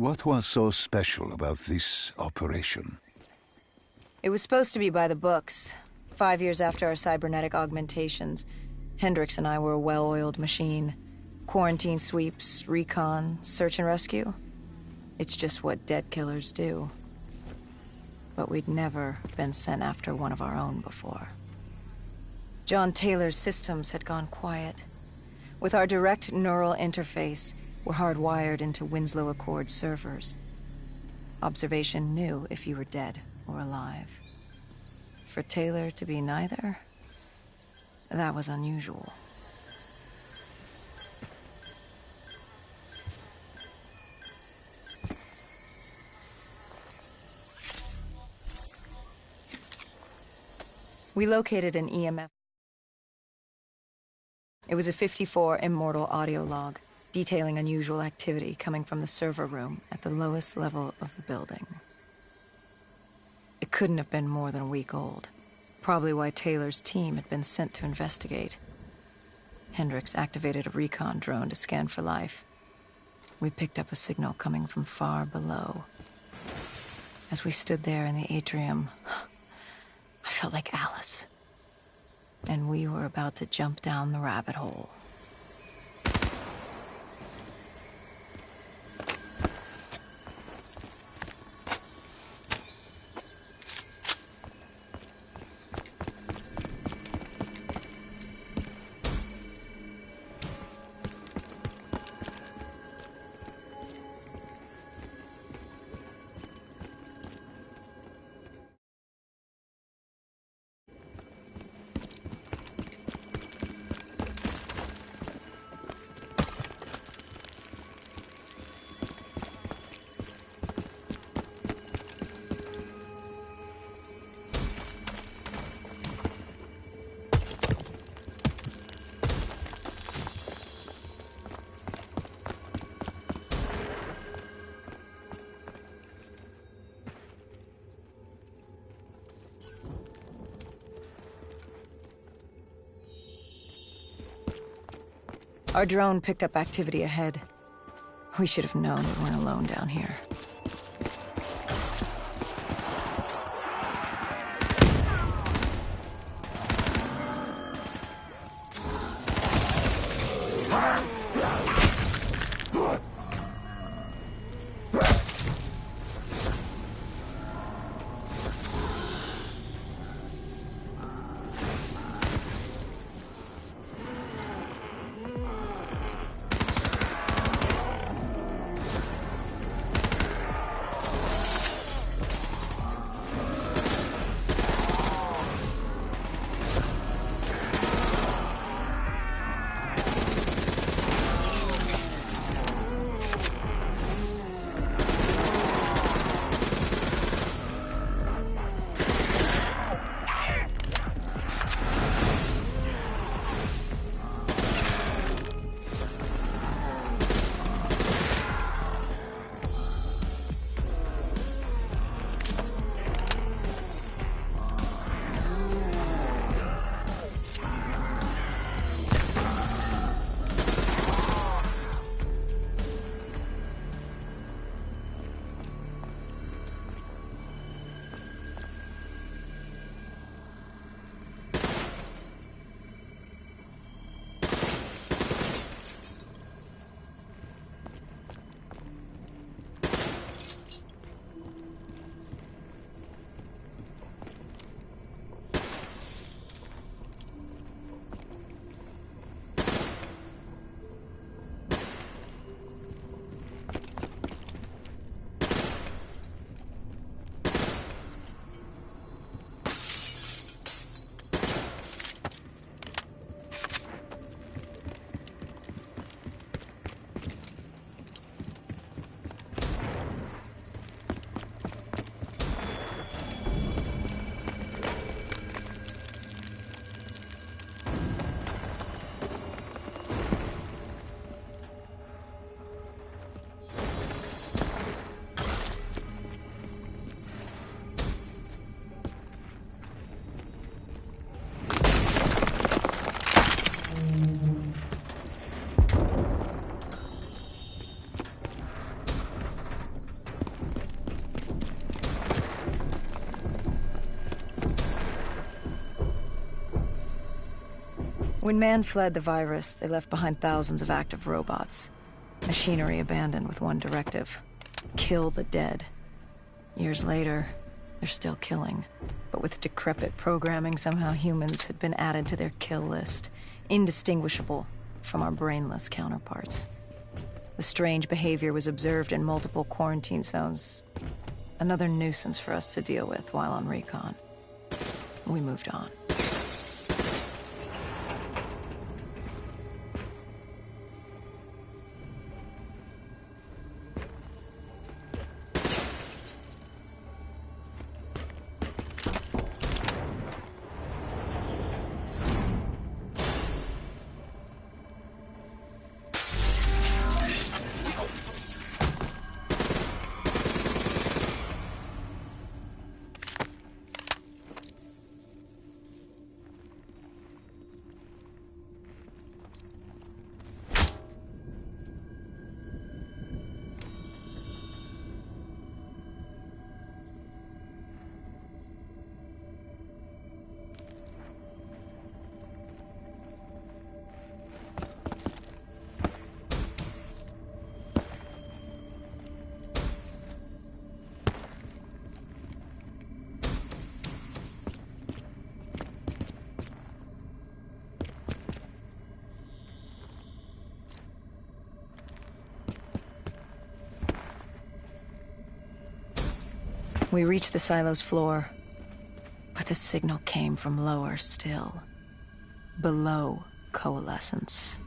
What was so special about this operation? It was supposed to be by the books. 5 years after our cybernetic augmentations, Hendricks and I were a well-oiled machine. Quarantine sweeps, recon, search and rescue. It's just what dead killers do. But we'd never been sent after one of our own before. John Taylor's systems had gone quiet. With our direct neural interface, we're hardwired into Winslow Accord servers. Observation knew if you were dead or alive. For Taylor to be neither, that was unusual. We located an EMF. It was a 54 immortal audio log, detailing unusual activity coming from the server room at the lowest level of the building. It couldn't have been more than a week old, probably why Taylor's team had been sent to investigate. Hendricks activated a recon drone to scan for life. We picked up a signal coming from far below. As we stood there in the atrium, I felt like Alice. And we were about to jump down the rabbit hole. Our drone picked up activity ahead. We should have known we weren't alone down here. When man fled the virus, they left behind thousands of active robots. Machinery abandoned with one directive: kill the dead. Years later, they're still killing. But with decrepit programming, somehow humans had been added to their kill list, indistinguishable from our brainless counterparts. The strange behavior was observed in multiple quarantine zones. Another nuisance for us to deal with while on recon. We moved on. We reached the silo's floor, but the signal came from lower still. Below coalescence.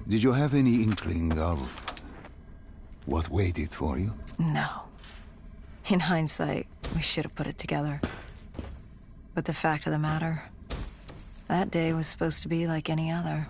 Did you have any inkling of what waited for you? No. In hindsight, we should have put it together. But the fact of the matter, that day was supposed to be like any other.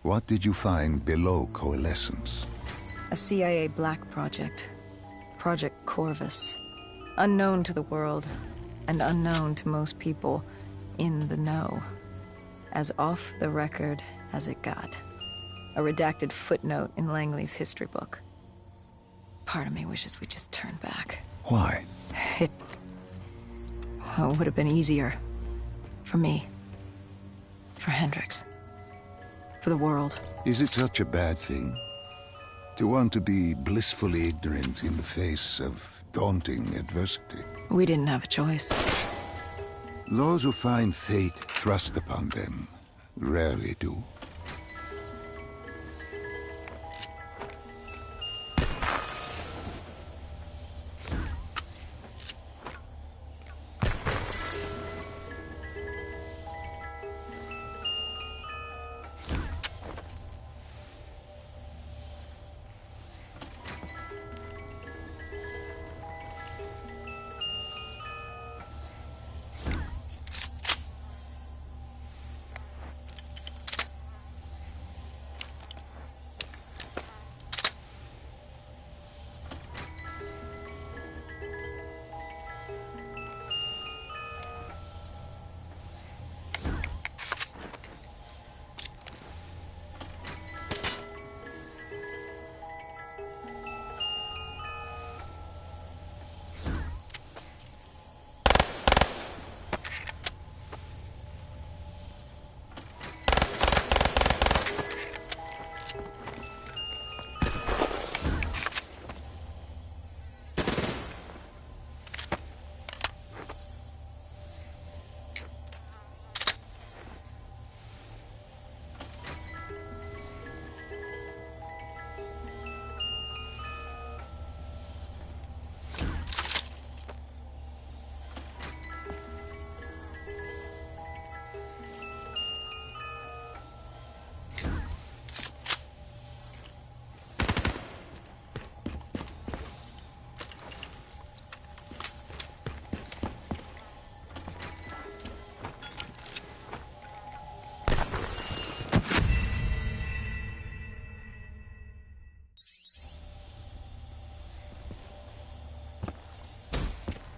What did you find below Coalescence? A CIA black project. Project Corvus. Unknown to the world, and unknown to most people in the know. As off the record as it got. A redacted footnote in Langley's history book. Part of me wishes we just turned back. Why? It would have been easier. For me. For Hendricks. For the world. Is it such a bad thing? To want to be blissfully ignorant in the face of daunting adversity? We didn't have a choice. Those who find fate thrust upon them rarely do.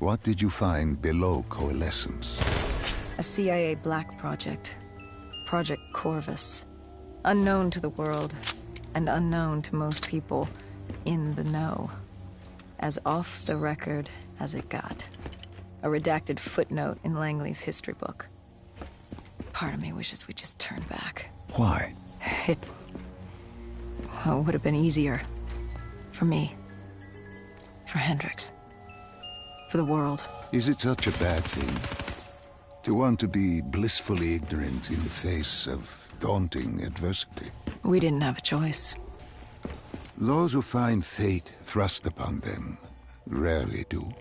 What did you find below Coalescence? A CIA black project. Project Corvus. Unknown to the world, and unknown to most people in the know. As off the record as it got. A redacted footnote in Langley's history book. Part of me wishes we just turned back. Why? It would have been easier. For me. For Hendricks. For the world. Is it such a bad thing? To want to be blissfully ignorant in the face of daunting adversity? We didn't have a choice. Those who find fate thrust upon them rarely do.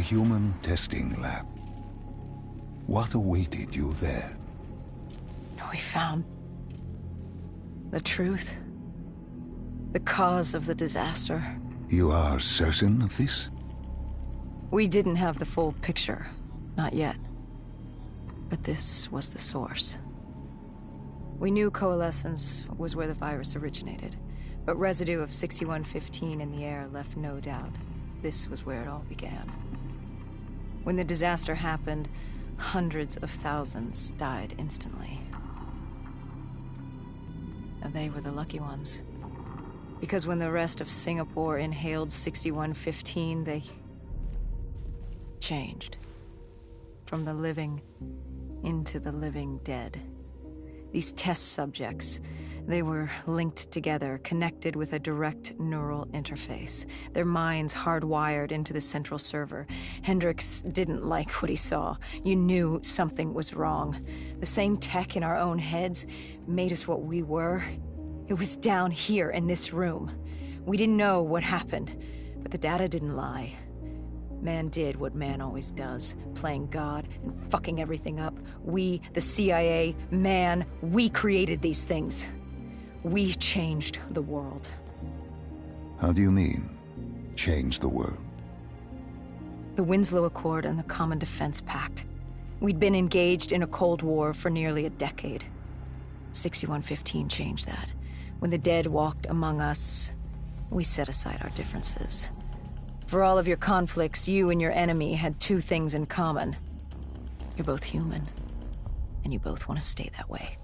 The human testing lab. What awaited you there? We found the truth. The cause of the disaster. You are certain of this? We didn't have the full picture. Not yet. But this was the source. We knew coalescence was where the virus originated, but residue of 6115 in the air left no doubt. This was where it all began. When the disaster happened, hundreds of thousands died instantly. And they were the lucky ones. Because when the rest of Singapore inhaled 6115, they changed. From the living into the living dead. These test subjects, they were linked together, connected with a direct neural interface. Their minds hardwired into the central server. Hendricks didn't like what he saw. You knew something was wrong. The same tech in our own heads made us what we were. It was down here in this room. We didn't know what happened, but the data didn't lie. Man did what man always does, playing God and fucking everything up. We, the CIA, man, we created these things. We changed the world. How do you mean, change the world? The Winslow Accord and the Common Defense Pact. We'd been engaged in a Cold War for nearly a decade. 6115 changed that. When the dead walked among us, we set aside our differences. For all of your conflicts, you and your enemy had two things in common. You're both human, and you both want to stay that way.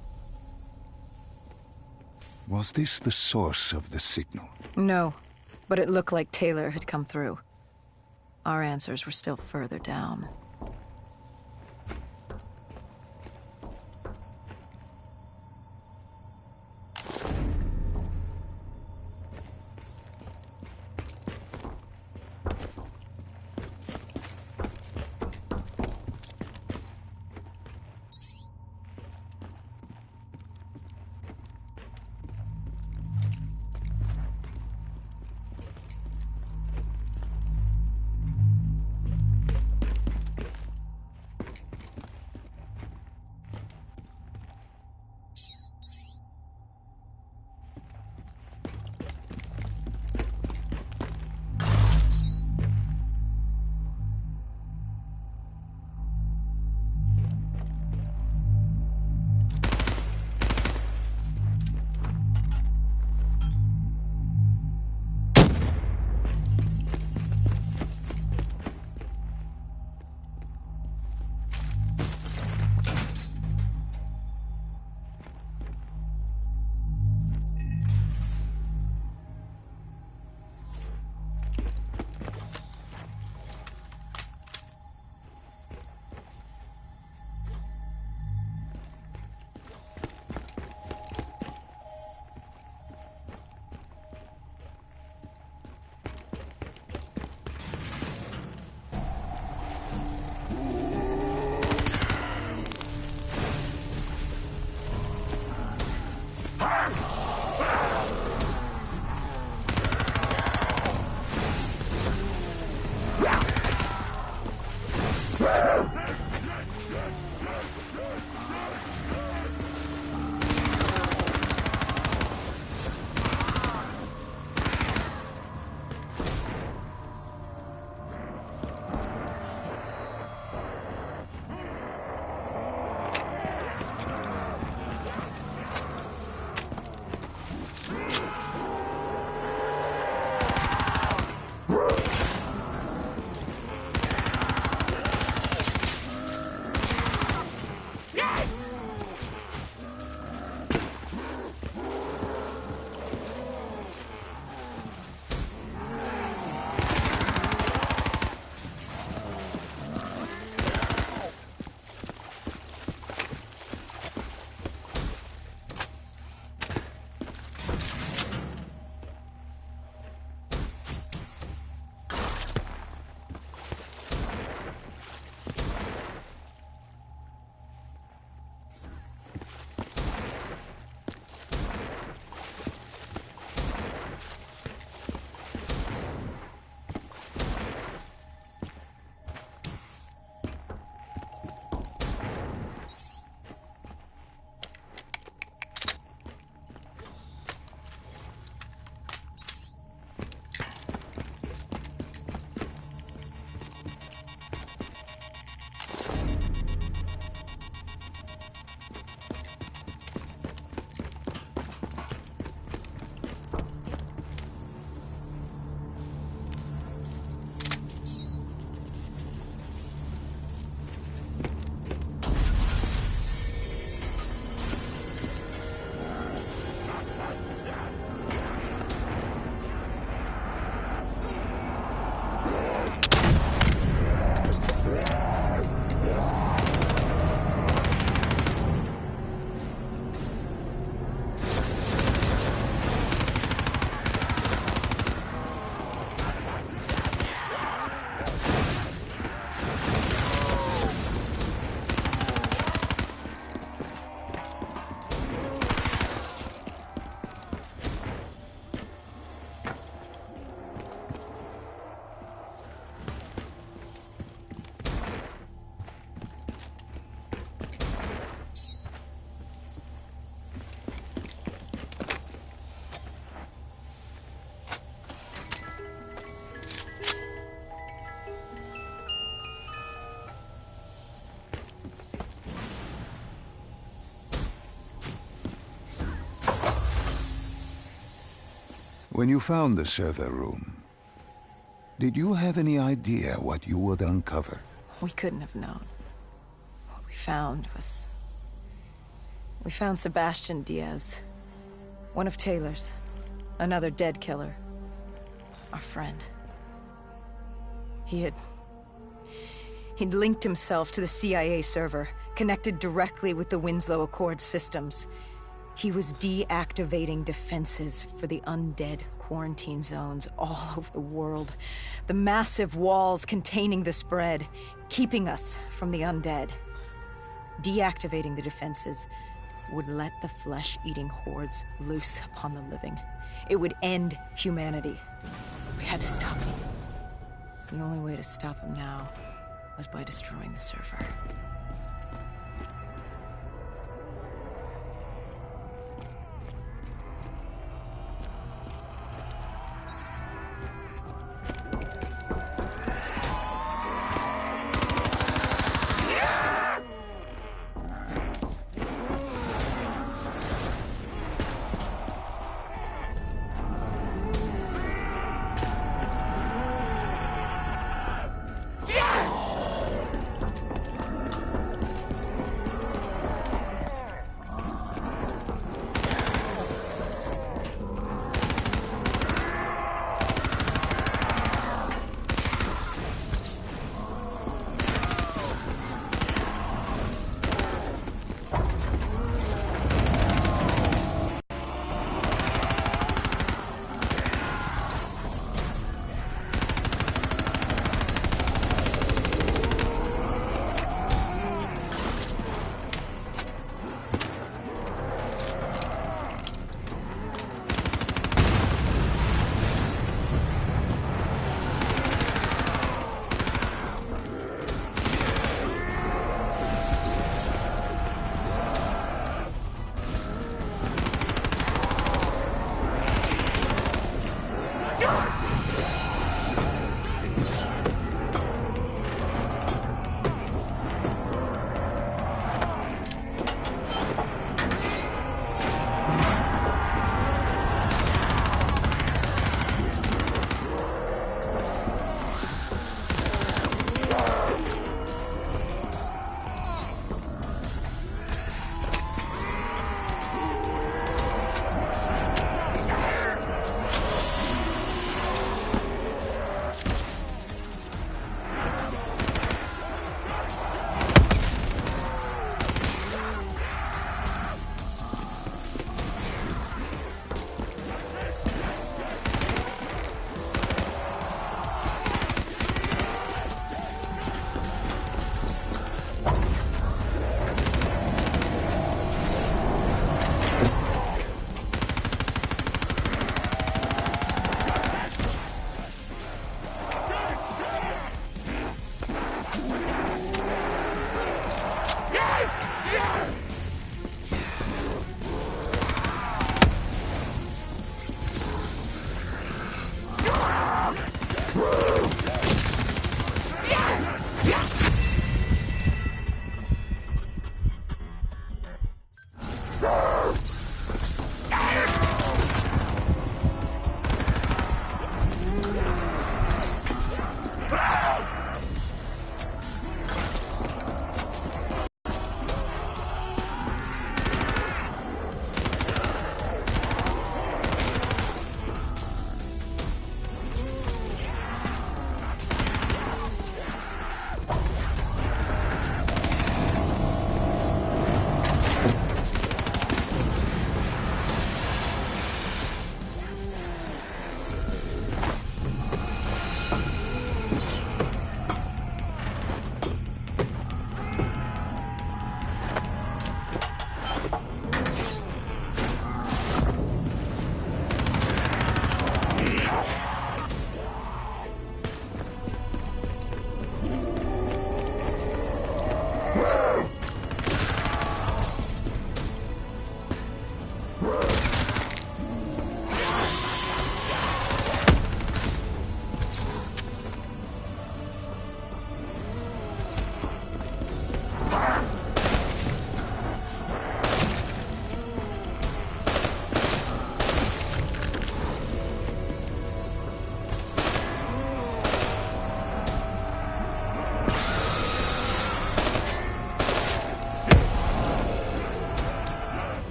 Was this the source of the signal? No, but it looked like Taylor had come through. Our answers were still further down. When you found the server room, did you have any idea what you would uncover? We couldn't have known. What we found was... We found Sebastian Diaz. One of Taylor's. Another dead killer. Our friend. He'd linked himself to the CIA server, connected directly with the Winslow Accord systems. He was deactivating defenses for the undead quarantine zones all over the world. The massive walls containing the spread, keeping us from the undead. Deactivating the defenses would let the flesh-eating hordes loose upon the living. It would end humanity. We had to stop him. The only way to stop him now was by destroying the server.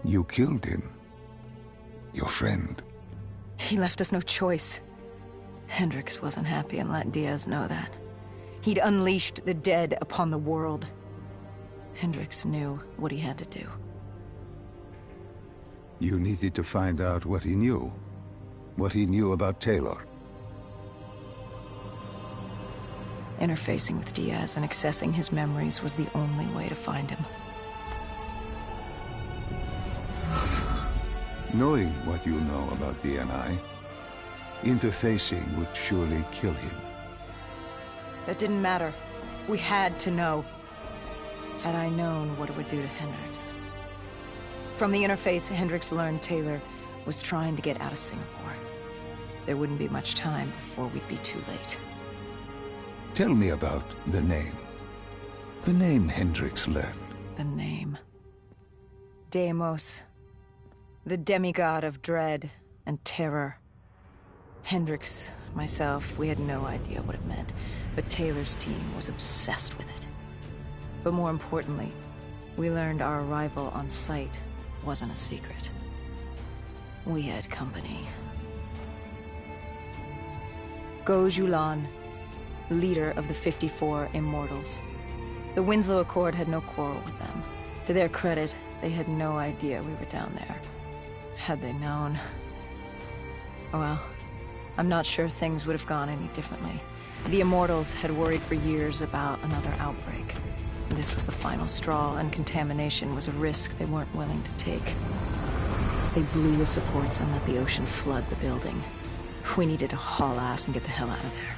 You killed him. Your friend. He left us no choice. Hendricks wasn't happy and let Diaz know that. He'd unleashed the dead upon the world. Hendricks knew what he had to do. You needed to find out what he knew. What he knew about Taylor. Interfacing with Diaz and accessing his memories was the only way to find him. Knowing what you know about DNI, interfacing would surely kill him. That didn't matter. We had to know. Had I known what it would do to Hendricks. From the interface, Hendricks learned Taylor was trying to get out of Singapore. There wouldn't be much time before we'd be too late. Tell me about the name. The name Hendricks learned. The name. Deimos. The demigod of dread and terror. Hendricks, myself, we had no idea what it meant, but Taylor's team was obsessed with it. But more importantly, we learned our arrival on site wasn't a secret. We had company. Go Julan, leader of the 54 Immortals. The Winslow Accord had no quarrel with them. To their credit, they had no idea we were down there. Had they known... well, I'm not sure things would have gone any differently. The Immortals had worried for years about another outbreak. This was the final straw, and contamination was a risk they weren't willing to take. They blew the supports and let the ocean flood the building. We needed to haul ass and get the hell out of there.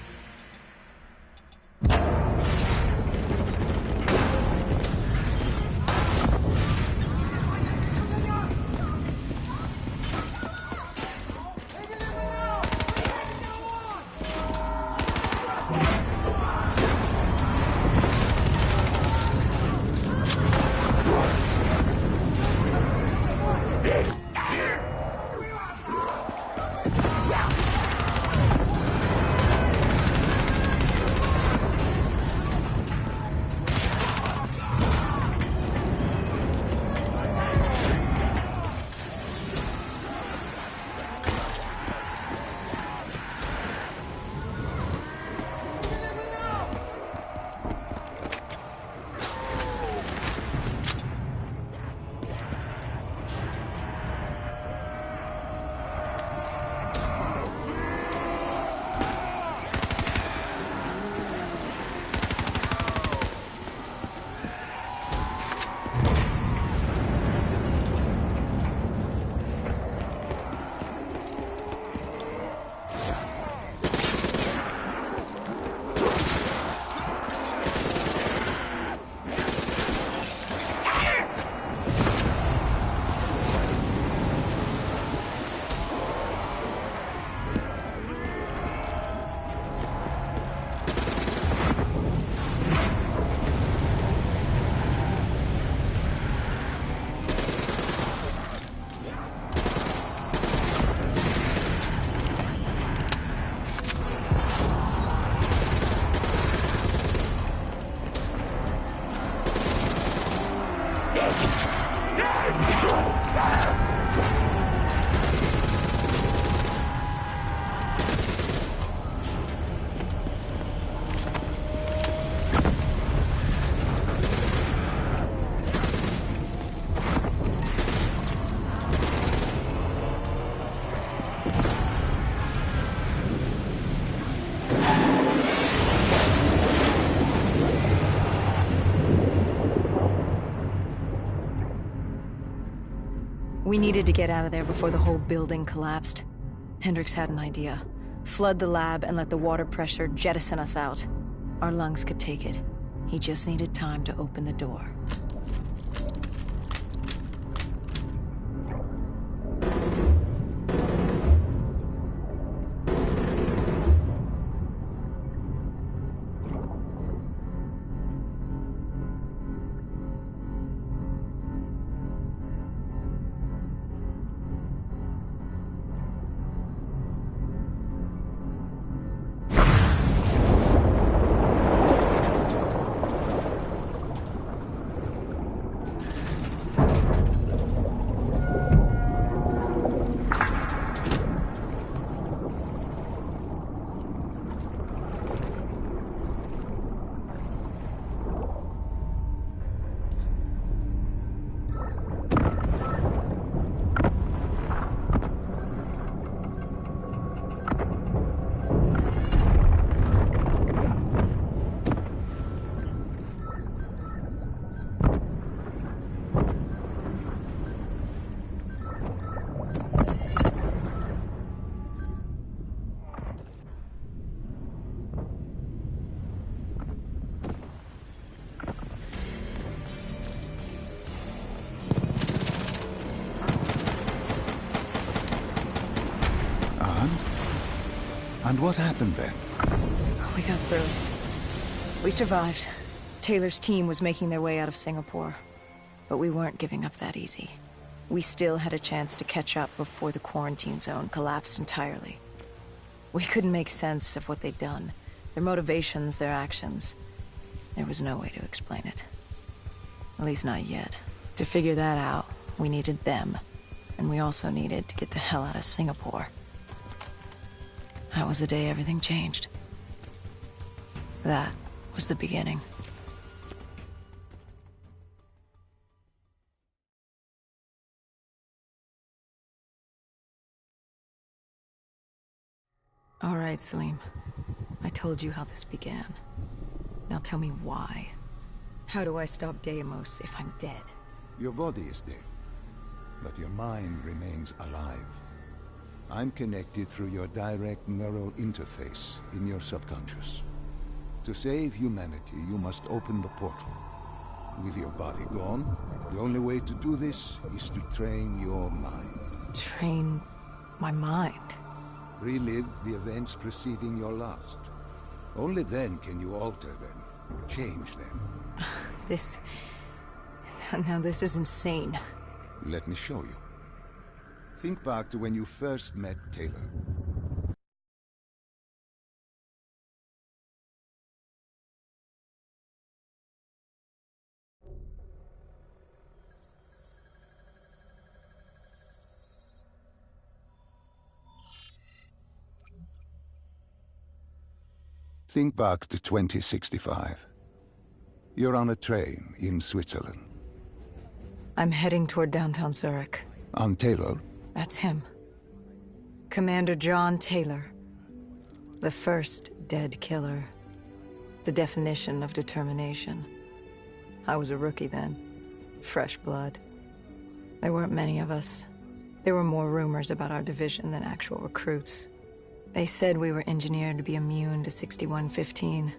We needed to get out of there before the whole building collapsed. Hendricks had an idea. Flood the lab and let the water pressure jettison us out. Our lungs could take it. He just needed time to open the door. And what happened then? We got through it. We survived. Taylor's team was making their way out of Singapore. But we weren't giving up that easy. We still had a chance to catch up before the quarantine zone collapsed entirely. We couldn't make sense of what they'd done. Their motivations, their actions. There was no way to explain it. At least not yet. To figure that out, we needed them. And we also needed to get the hell out of Singapore. That was the day everything changed. That was the beginning. All right, Salim. I told you how this began. Now tell me why. How do I stop Deimos if I'm dead? Your body is dead, but your mind remains alive. I'm connected through your direct neural interface in your subconscious. To save humanity, you must open the portal. With your body gone, the only way to do this is to train your mind. Train my mind? Relive the events preceding your last. Only then can you alter them, change them. Now this is insane. Let me show you. Think back to when you first met Taylor. Think back to 2065. You're on a train in Switzerland. I'm heading toward downtown Zurich. On Taylor? That's him. Commander John Taylor. The first dead killer. The definition of determination. I was a rookie then. Fresh blood. There weren't many of us. There were more rumors about our division than actual recruits. They said we were engineered to be immune to 6115.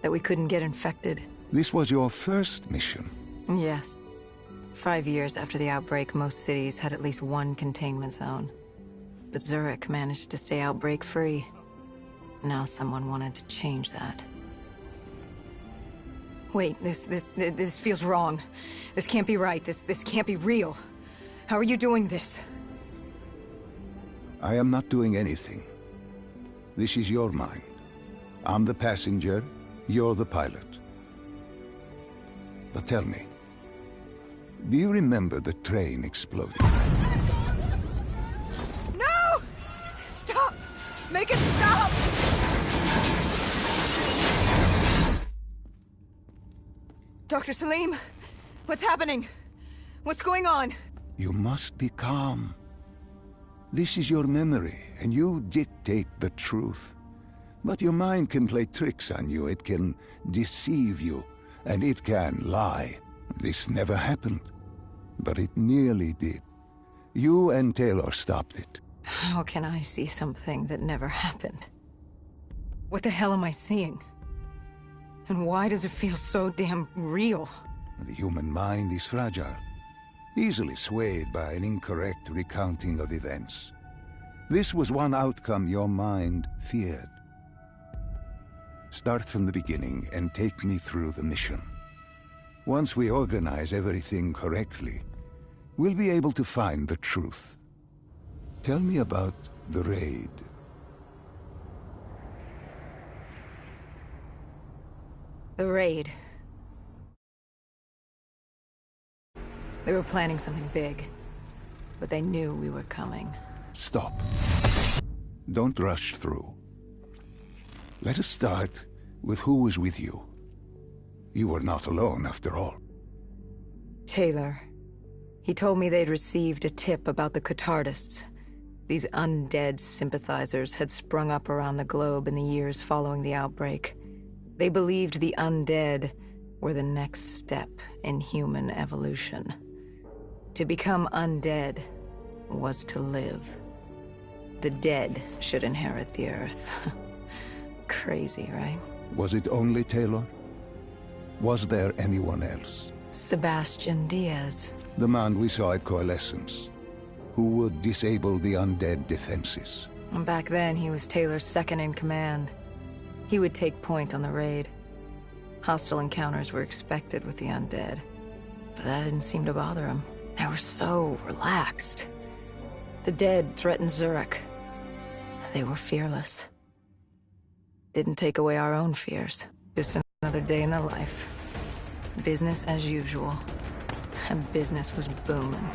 That we couldn't get infected. This was your first mission? Yes. 5 years after the outbreak, most cities had at least one containment zone. But Zurich managed to stay outbreak-free. Now someone wanted to change that. Wait, this feels wrong. This can't be right. This can't be real. How are you doing this? I am not doing anything. This is your mind. I'm the passenger, you're the pilot. But tell me, do you remember the train exploding? No! Stop! Make it stop! Dr. Salim, what's happening? What's going on? You must be calm. This is your memory, and you dictate the truth. But your mind can play tricks on you. It can deceive you, and it can lie. This never happened, but it nearly did. You and Taylor stopped it. How can I see something that never happened? What the hell am I seeing? And why does it feel so damn real? The human mind is fragile, easily swayed by an incorrect recounting of events. This was one outcome your mind feared. Start from the beginning and take me through the mission. Once we organize everything correctly, we'll be able to find the truth. Tell me about the raid. The raid. They were planning something big, but they knew we were coming. Stop. Don't rush through. Let us start with who was with you. You were not alone, after all. Taylor. He told me they'd received a tip about the Catardists. These undead sympathizers had sprung up around the globe in the years following the outbreak. They believed the undead were the next step in human evolution. To become undead was to live. The dead should inherit the Earth. Crazy, right? Was it only Taylor? Was there anyone else? Sebastian Diaz. The man we saw at Coalescence, who would disable the undead defenses. And back then, he was Taylor's second in command. He would take point on the raid. Hostile encounters were expected with the undead. But that didn't seem to bother him. They were so relaxed. The dead threatened Zurich. They were fearless. Didn't take away our own fears. Just another day in the life. Business as usual. And business was booming.